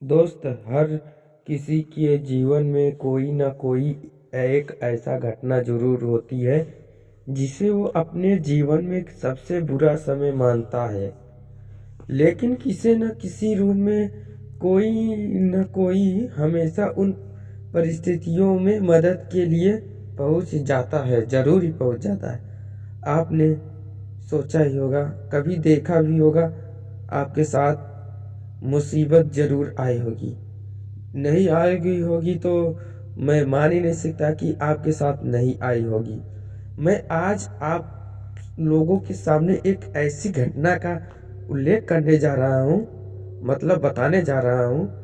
दोस्त, हर किसी के जीवन में कोई ना कोई एक ऐसा घटना जरूर होती है जिसे वो अपने जीवन में सबसे बुरा समय मानता है। लेकिन किसी न किसी रूप में कोई न कोई हमेशा उन परिस्थितियों में मदद के लिए पहुंच जाता है, जरूर ही पहुंच जाता है। आपने सोचा ही होगा, कभी देखा भी होगा, आपके साथ मुसीबत जरूर आई होगी। नहीं आएगी होगी तो मैं मान ही नहीं सकता कि आपके साथ नहीं आई होगी। मैं आज आप लोगों के सामने एक ऐसी घटना का उल्लेख करने जा रहा हूँ, मतलब बताने जा रहा हूँ।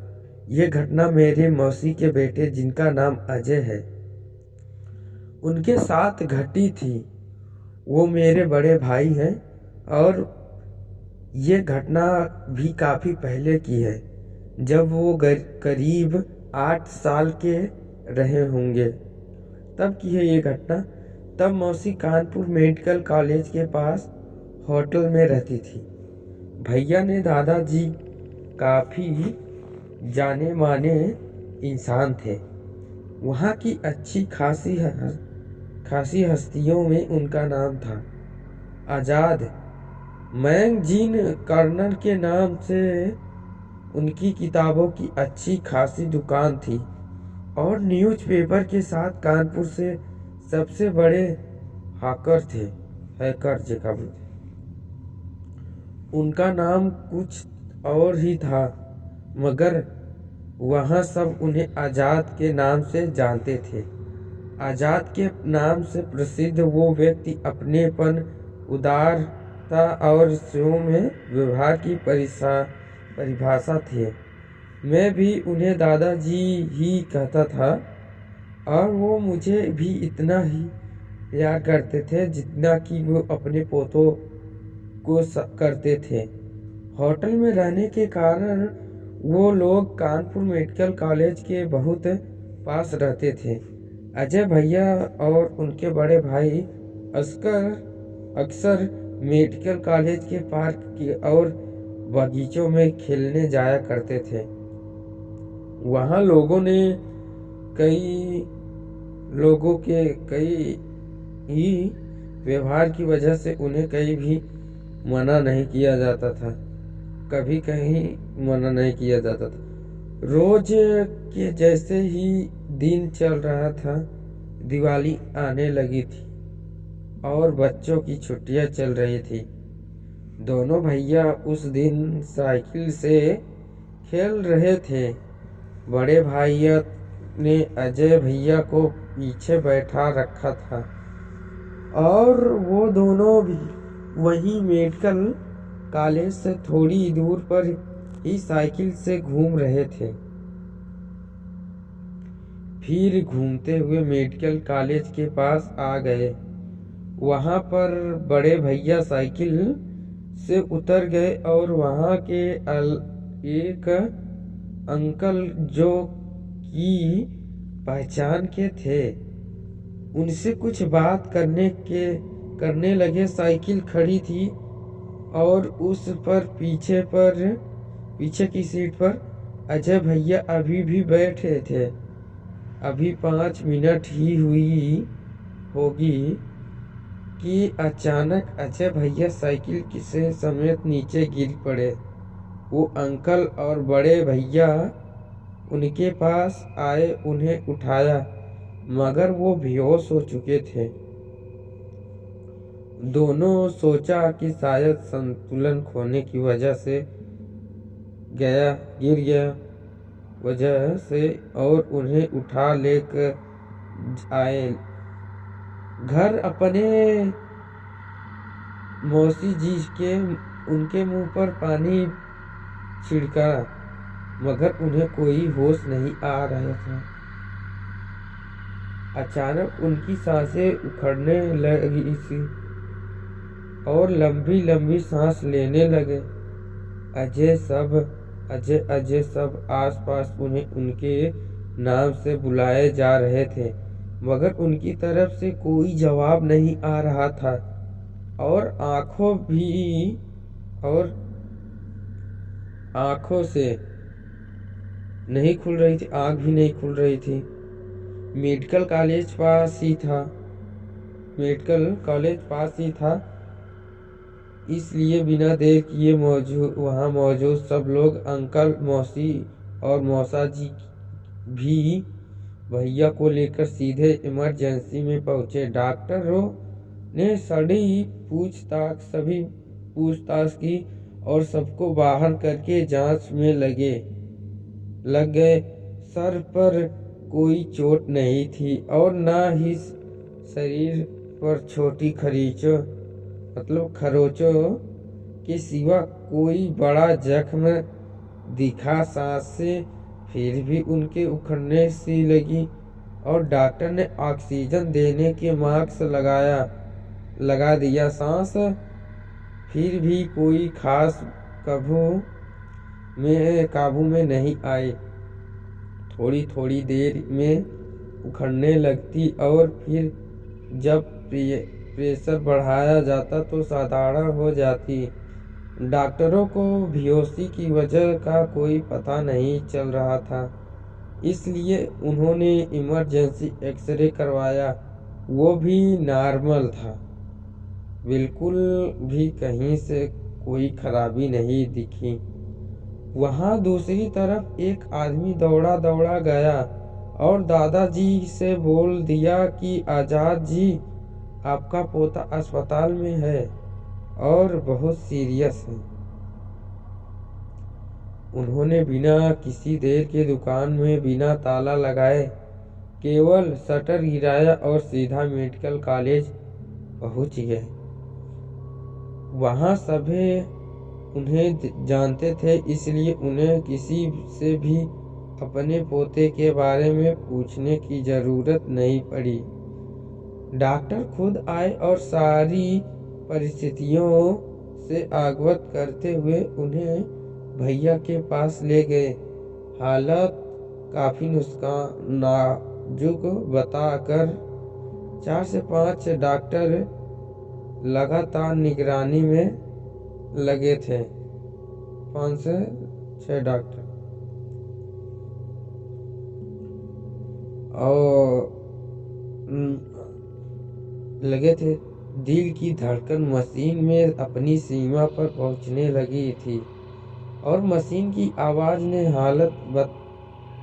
ये घटना मेरे मौसी के बेटे, जिनका नाम अजय है, उनके साथ घटी थी। वो मेरे बड़े भाई हैं और ये घटना भी काफ़ी पहले की है, जब वो करीब 8 साल के रहे होंगे, तब की है ये घटना। तब मौसी कानपुर मेडिकल कॉलेज के पास होटल में रहती थी। भैया ने दादाजी काफ़ी जाने माने इंसान थे। वहाँ की अच्छी खासी हस्तियों में उनका नाम था आज़ाद मैगजीन कर्नल के नाम से। उनकी किताबों की अच्छी खासी दुकान थी और न्यूज़पेपर के साथ कानपुर से सबसे बड़े हैकर जेका बोलते। उनका नाम कुछ और ही था, मगर वहाँ सब उन्हें आज़ाद के नाम से जानते थे। आज़ाद के नाम से प्रसिद्ध वो व्यक्ति अपनेपन, उदारता और सौम्य व्यवहार की परिभाषा थे। मैं भी उन्हें दादाजी ही कहता था और वो मुझे भी इतना ही प्यार करते थे जितना कि वो अपने पोतों को करते थे। होटल में रहने के कारण वो लोग कानपुर मेडिकल कॉलेज के बहुत पास रहते थे। अजय भैया और उनके बड़े भाई अक्सर मेडिकल कॉलेज के पार्क और बगीचों में खेलने जाया करते थे। वहाँ कई ही व्यवहार की वजह से उन्हें कहीं भी मना नहीं किया जाता था, कभी कहीं मना नहीं किया जाता था। रोज के जैसे ही दिन चल रहा था, दिवाली आने लगी थी और बच्चों की छुट्टियां चल रही थी। दोनों भैया उस दिन साइकिल से खेल रहे थे। बड़े भैया ने अजय भैया को पीछे बैठा रखा था और वो दोनों भी वहीं मेडिकल कॉलेज से थोड़ी दूर पर ही साइकिल से घूम रहे थे। फिर घूमते हुए मेडिकल कॉलेज के पास आ गए। वहाँ पर बड़े भैया साइकिल से उतर गए और वहाँ के एक अंकल, जो की पहचान के थे, उनसे कुछ बात करने लगे। साइकिल खड़ी थी और उस पर पीछे की सीट पर अजय भैया अभी भी बैठे थे। अभी 5 मिनट ही हुई होगी कि अचानक अजय भैया साइकिल से समेत नीचे गिर पड़े। वो अंकल और बड़े भैया उनके पास आए, उन्हें उठाया, मगर वो बेहोश हो चुके थे। दोनों सोचा कि शायद संतुलन खोने की वजह से गिर गया वजह से, और उन्हें उठा लेकर आए घर। अपने मौसी जी के उनके मुंह पर पानी छिड़का, मगर उन्हें कोई होश नहीं आ रहा था। अचानक उनकी सांसें उखड़ने लगी सी और लंबी लंबी सांस लेने लगे। अजय सब आसपास उन्हें उनके नाम से बुलाए जा रहे थे, मगर उनकी तरफ से कोई जवाब नहीं आ रहा था और आंखों से नहीं खुल रही थी, आँख भी नहीं खुल रही थी। मेडिकल कॉलेज पास ही था, मेडिकल कॉलेज पास ही था, इसलिए बिना देर किए वहाँ मौजूद सब लोग, अंकल, मौसी और मौसा जी भी भैया को लेकर सीधे इमरजेंसी में पहुंचे। डॉक्टरों ने सभी पूछताछ की और सबको बाहर करके जांच में लग गए। सर पर कोई चोट नहीं थी और ना ही शरीर पर छोटी खरोचों के सिवा कोई बड़ा जख्म दिखा। सांसें फिर भी उनके उखड़ने सी लगी और डॉक्टर ने ऑक्सीजन देने के मास्क लगा दिया। सांस फिर भी कोई खास काबू में नहीं आई। थोड़ी थोड़ी देर में उखड़ने लगती और फिर जब प्रेशर बढ़ाया जाता तो साधारण हो जाती। डॉक्टरों को बेहोशी की वजह का कोई पता नहीं चल रहा था, इसलिए उन्होंने इमरजेंसी एक्सरे करवाया। वो भी नॉर्मल था, बिल्कुल भी कहीं से कोई खराबी नहीं दिखी। वहाँ दूसरी तरफ एक आदमी दौड़ा गया और दादाजी से बोल दिया कि आजाद जी, आपका पोता अस्पताल में है और बहुत सीरियस है। उन्होंने बिना किसी देर के दुकान में बिना ताला लगाए केवल शटर गिराया और सीधा मेडिकल कॉलेज पहुंच गए। वहाँ सभी उन्हें जानते थे, इसलिए उन्हें किसी से भी अपने पोते के बारे में पूछने की जरूरत नहीं पड़ी। डॉक्टर खुद आए और सारी परिस्थितियों से अवगत करते हुए उन्हें भैया के पास ले गए। हालत काफी नाजुक बताकर 4 से 5 डॉक्टर लगातार निगरानी में लगे थे। 5 से 6 डॉक्टर और लगे थे। दिल की धड़कन मशीन में अपनी सीमा पर पहुंचने लगी थी और मशीन की आवाज ने हालत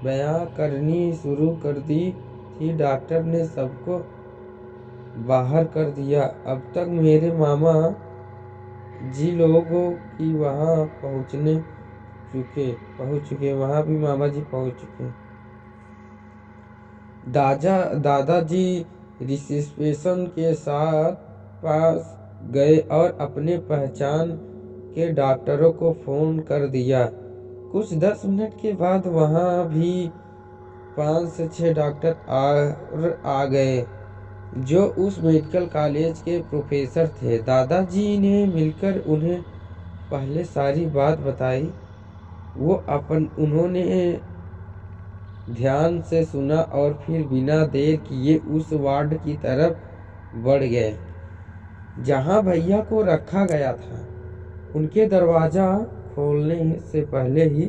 बयां करनी शुरू कर दी थी। डॉक्टर ने सबको बाहर कर दिया। अब तक मेरे मामा जी लोगों की वहाँ पहुँच चुके, वहाँ भी मामा जी पहुँच चुके। दादाजी रिसेप्शन के पास गए और अपने पहचान के डॉक्टरों को फोन कर दिया। कुछ 10 मिनट के बाद वहाँ भी 5 से 6 डॉक्टर आ गए, जो उस मेडिकल कॉलेज के प्रोफेसर थे। दादाजी ने मिलकर उन्हें पहले सारी बात बताई। उन्होंने ध्यान से सुना और फिर बिना देर किए उस वार्ड की तरफ बढ़ गए जहां भैया को रखा गया था। उनके दरवाजा खोलने से पहले ही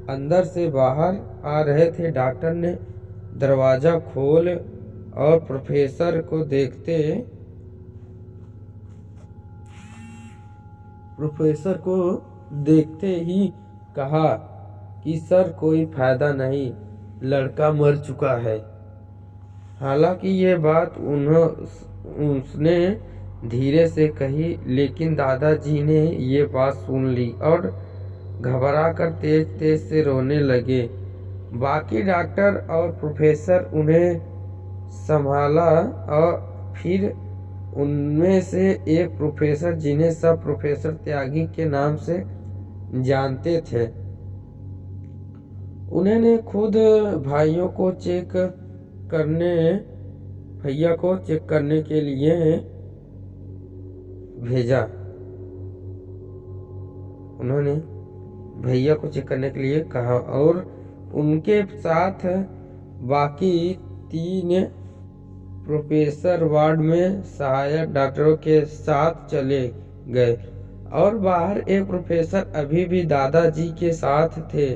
अंदर से बाहर आ रहे थे। डॉक्टर ने दरवाजा खोल और प्रोफेसर को देखते ही कहा कि सर, कोई फायदा नहीं, लड़का मर चुका है। हालांकि ये बात उसने धीरे से कही, लेकिन दादाजी ने ये बात सुन ली और घबराकर तेज से रोने लगे। बाकी डॉक्टर और प्रोफेसर उन्हें संभाला और फिर उनमें से एक प्रोफेसर, जिन्हें सब प्रोफेसर त्यागी के नाम से जानते थे, उन्होंने खुद भैया को चेक करने के लिए भेजा। उन्होंने भैया को चेक करने के लिए कहा और उनके साथ बाकी 3 प्रोफेसर वार्ड में सहायक डॉक्टरों के साथ चले गए और बाहर एक प्रोफेसर अभी भी दादाजी के साथ थे।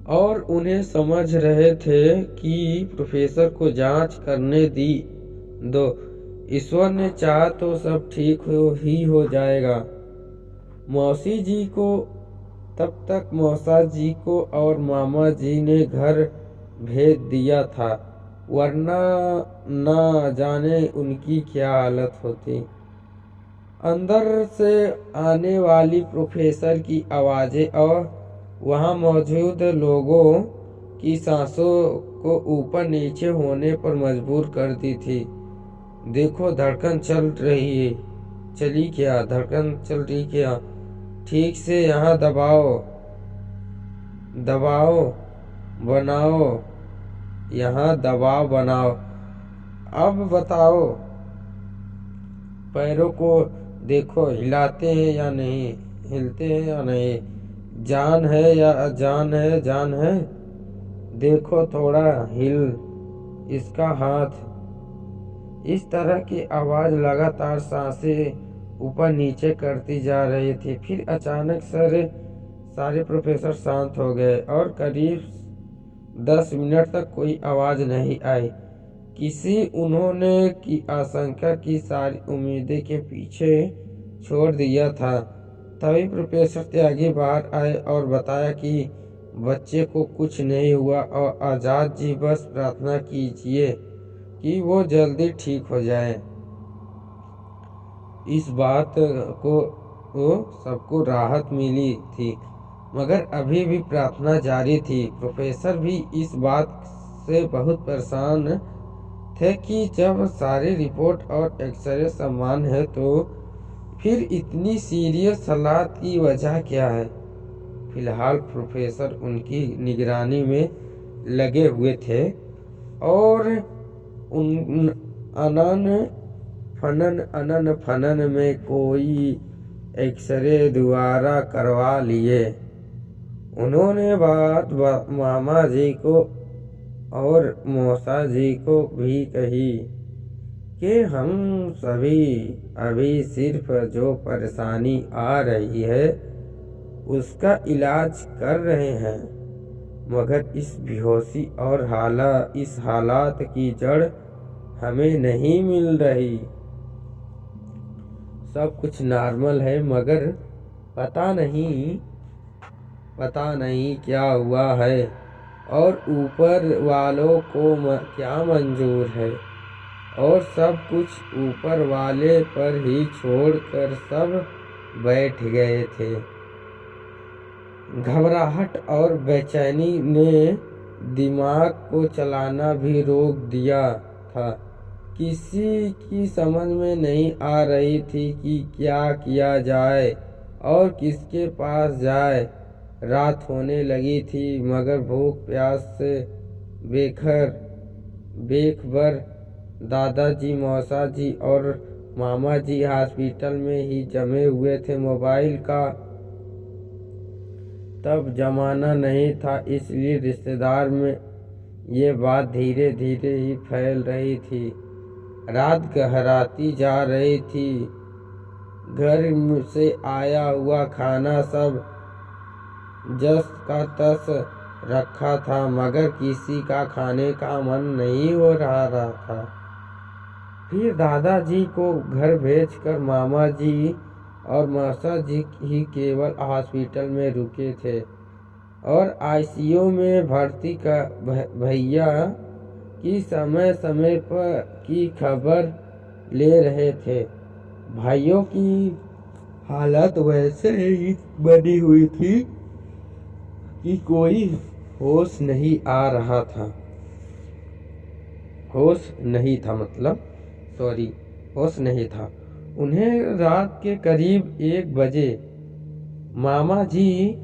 और उन्हें समझ रहे थे कि प्रोफेसर को जांच करने दो। ईश्वर ने चाहा तो सब ठीक हो जाएगा। मौसी जी को तब तक मौसा जी को और मामा जी ने घर भेज दिया था, वरना ना जाने उनकी क्या हालत होती। अंदर से आने वाली प्रोफेसर की आवाज़ें और वहाँ मौजूद लोगों की सांसों को ऊपर नीचे होने पर मजबूर कर दी थी। देखो, धड़कन चली क्या? धड़कन चल रही क्या? ठीक से यहाँ दबाओ बनाओ, यहाँ दबाव बनाओ। अब बताओ, पैरों को देखो, हिलते हैं या नहीं? जान है? देखो, थोड़ा हिल इसका हाथ। इस तरह की आवाज़ लगातार सांसें ऊपर नीचे करती जा रही थी। फिर अचानक सारे प्रोफेसर शांत हो गए और करीब 10 मिनट तक कोई आवाज़ नहीं आई। उन्होंने की आशंका की सारी उम्मीदें के पीछे छोड़ दिया था। तभी प्रोफेसर त्यागी बाहर आए और बताया कि बच्चे को कुछ नहीं हुआ और आजाद जी बस प्रार्थना कीजिए कि वो जल्दी ठीक हो जाए। इस बात को सबको राहत मिली थी, मगर अभी भी प्रार्थना जारी थी। प्रोफेसर भी इस बात से बहुत परेशान थे कि जब सारी रिपोर्ट और एक्सरे समान है तो फिर इतनी सीरियस हालात की वजह क्या है। फिलहाल प्रोफेसर उनकी निगरानी में लगे हुए थे और अनन फनन में कोई एक्सरे दोबारा करवा लिए। उन्होंने बात मामा जी को और मौसा जी को भी कही कि हम सभी अभी सिर्फ जो परेशानी आ रही है उसका इलाज कर रहे हैं, मगर इस बेहोशी और इस हालात की जड़ हमें नहीं मिल रही। सब कुछ नॉर्मल है, मगर पता नहीं क्या हुआ है और ऊपर वालों को क्या मंजूर है। और सब कुछ ऊपर वाले पर ही छोड़कर सब बैठ गए थे। घबराहट और बेचैनी ने दिमाग को चलाना भी रोक दिया था। किसी की समझ में नहीं आ रही थी कि क्या किया जाए और किसके पास जाए। रात होने लगी थी, मगर भूख प्यास से बेखबर दादाजी, मौसा जी और मामा जी हॉस्पिटल में ही जमे हुए थे। मोबाइल का तब जमाना नहीं था, इसलिए रिश्तेदार में ये बात धीरे धीरे ही फैल रही थी। रात गहराती जा रही थी। घर से आया हुआ खाना सब जस का तस रखा था, मगर किसी का खाने का मन नहीं हो रहा था। फिर दादाजी को घर भेजकर मामा जी और मौसा जी ही केवल हॉस्पिटल में रुके थे और आईसीयू में भर्ती का भैया की समय समय पर की खबर ले रहे थे। भाइयों की हालत वैसे ही बनी हुई थी कि कोई होश नहीं था। उन्हें रात के करीब 1 बजे मामा जी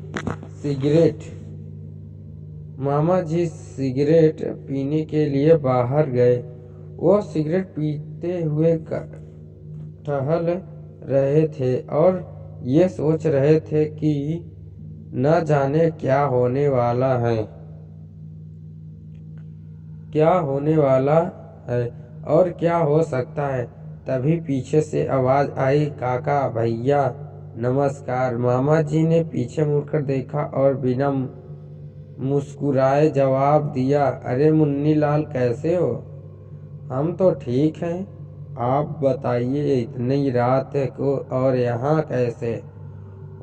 सिगरेट पीने के लिए बाहर गए। वो सिगरेट पीते हुए टहल रहे थे और ये सोच रहे थे कि न जाने क्या होने वाला है और क्या हो सकता है। तभी पीछे से आवाज आई, काका भैया नमस्कार। मामा जी ने पीछे मुड़कर देखा और बिना मुस्कुराए जवाब दिया, अरे मुन्नीलाल कैसे हो? हम तो ठीक हैं, आप बताइए इतनी रात को और यहाँ कैसे?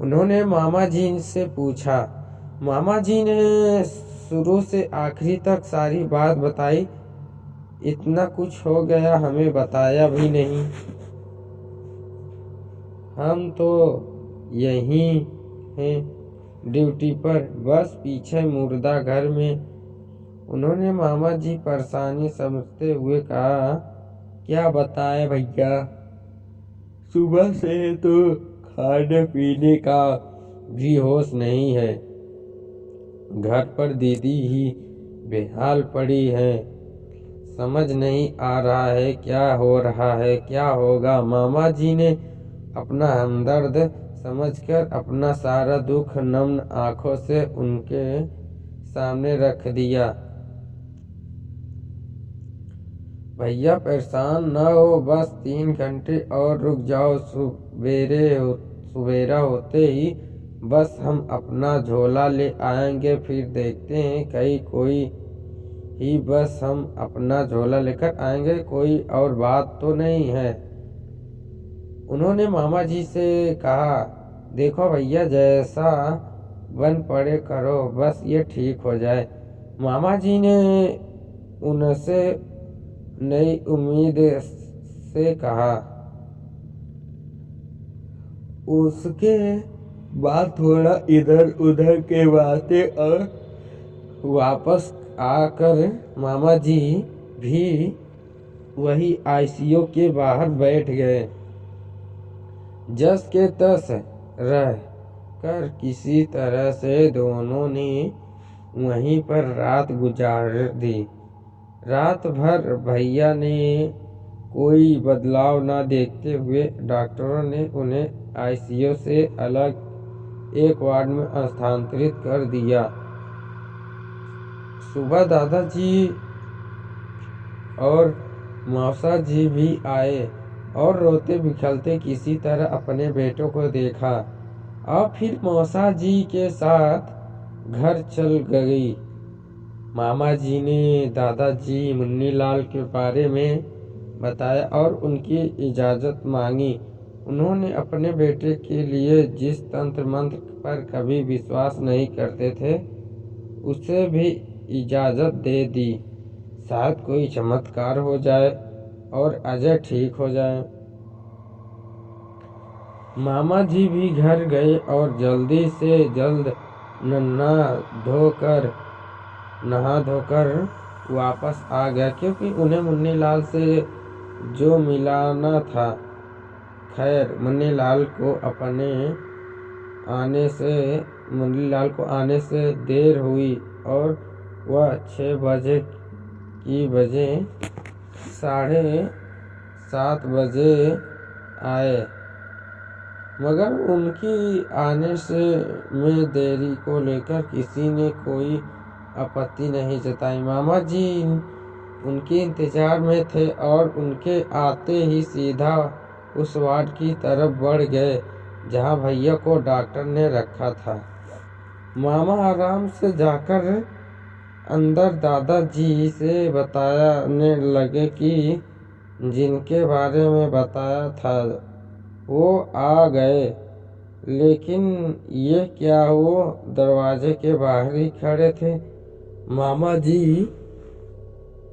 उन्होंने मामा जी से पूछा। मामा जी ने शुरू से आखिरी तक सारी बात बताई। इतना कुछ हो गया हमें बताया भी नहीं। हम तो यहीं हैं ड्यूटी पर, बस पीछे मुर्दा घर में। उन्होंने मामा जी परेशानी समझते हुए कहा, क्या बताएं भैया, सुबह से तो खाने पीने का भी होश नहीं है। घर पर दीदी ही बेहाल पड़ी है, समझ नहीं आ रहा है क्या हो रहा है, क्या होगा। मामा जी ने अपना हमदर्द समझकर अपना सारा दुख नम्न आंखों से उनके सामने रख दिया। भैया परेशान न हो, बस 3 घंटे और रुक जाओ, सुबेरा होते ही बस हम अपना झोला ले आएंगे, फिर देखते हैं कहीं कोई ही बस हम अपना झोला लेकर आएंगे, कोई और बात तो नहीं है। उन्होंने मामा जी से कहा, देखो भैया जैसा बन पड़े करो, बस ये ठीक हो जाए। मामा जी ने उनसे नई उम्मीद से कहा। उसके बाद थोड़ा इधर उधर के बातें और वापस आकर मामा जी भी वही आईसीयू के बाहर बैठ गए। जस के तस रह कर किसी तरह से दोनों ने वहीं पर रात गुजार दी। रात भर भैया ने कोई बदलाव न देखते हुए डॉक्टरों ने उन्हें आईसीयू से अलग एक वार्ड में स्थानांतरित कर दिया। सुबह दादाजी और मौसा जी भी आए और रोते बिखरते किसी तरह अपने बेटों को देखा और फिर मौसा जी के साथ घर चल गई। मामा जी ने दादाजी मुन्नीलाल के बारे में बताया और उनकी इजाज़त मांगी। उन्होंने अपने बेटे के लिए जिस तंत्र मंत्र पर कभी विश्वास नहीं करते थे उसे भी इजाज़त दे दी। शायद कोई चमत्कार हो जाए और अजय ठीक हो जाए। मामा जी भी घर गए और जल्दी से जल्द नहा धोकर वापस आ गया, क्योंकि उन्हें मुन्नीलाल से जो मिलाना था। खैर मुन्नीलाल को आने से देर हुई और वह 6 बजे की बजे 7:30 बजे आए, मगर उनकी आने में देरी को लेकर किसी ने कोई आपत्ति नहीं जताई। मामा जी उनके इंतजार में थे और उनके आते ही सीधा उस वार्ड की तरफ बढ़ गए जहां भैया को डॉक्टर ने रखा था। मामा आराम से जाकर अंदर दादाजी से बताने लगे कि जिनके बारे में बताया था वो आ गए, लेकिन ये क्या, वो दरवाजे के बाहर ही खड़े थे। मामा जी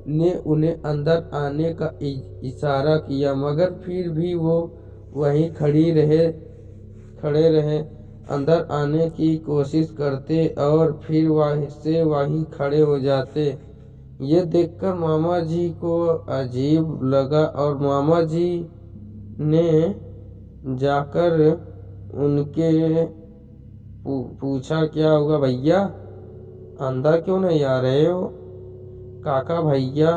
ने उन्हें अंदर आने का इशारा किया, मगर फिर भी वो वहीं खड़े रहे। अंदर आने की कोशिश करते और फिर वहीं खड़े हो जाते। ये देखकर मामा जी को अजीब लगा और मामा जी ने जाकर उनके पूछा, क्या हुआ भैया, अंदर क्यों नहीं आ रहे हो? काका भैया,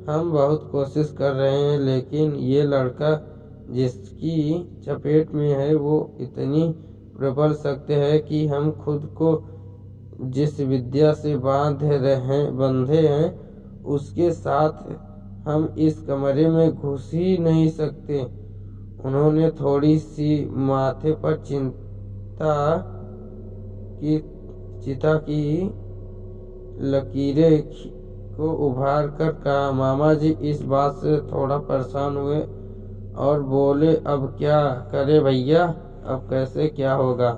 हम बहुत कोशिश कर रहे हैं, लेकिन ये लड़का जिसकी चपेट में है वो इतनी प्रबल शक्ति है कि हम खुद को जिस विद्या से बंधे हैं उसके साथ हम इस कमरे में घुस ही नहीं सकते। उन्होंने थोड़ी सी माथे पर चिंता की चिता की लकीरें को उभार कर कहा। मामा जी इस बात से थोड़ा परेशान हुए और बोले, अब क्या करे भैया, अब कैसे क्या होगा।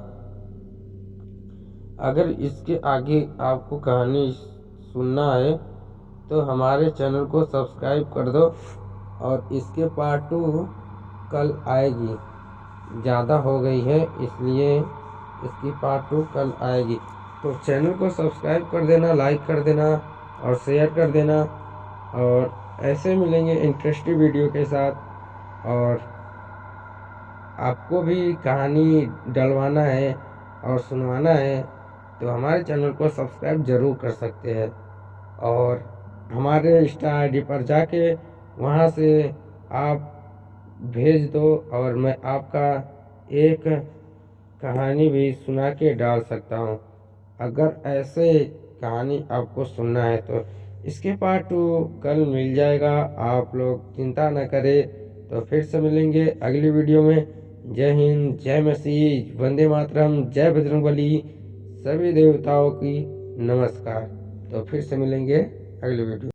अगर इसके आगे आपको कहानी सुनना है तो हमारे चैनल को सब्सक्राइब कर दो और इसके पार्ट 2 कल आएगी। ज़्यादा हो गई है इसलिए इसकी पार्ट 2 कल आएगी। तो चैनल को सब्सक्राइब कर देना, लाइक कर देना और शेयर कर देना। और ऐसे मिलेंगे इंटरेस्टिंग वीडियो के साथ। और आपको भी कहानी डलवाना है और सुनवाना है तो हमारे चैनल को सब्सक्राइब ज़रूर कर सकते हैं। और हमारे इंस्टा ID पर जाके वहाँ से आप भेज दो और मैं आपका एक कहानी भी सुना के डाल सकता हूँ। अगर ऐसे कहानी आपको सुनना है तो इसके पार्ट 2 कल मिल जाएगा। आप लोग चिंता न करें। तो फिर से मिलेंगे अगली वीडियो में। जय हिंद, जय मसीह, वंदे मातरम, जय बजरंगबली, सभी देवताओं की नमस्कार। तो फिर से मिलेंगे अगली वीडियो।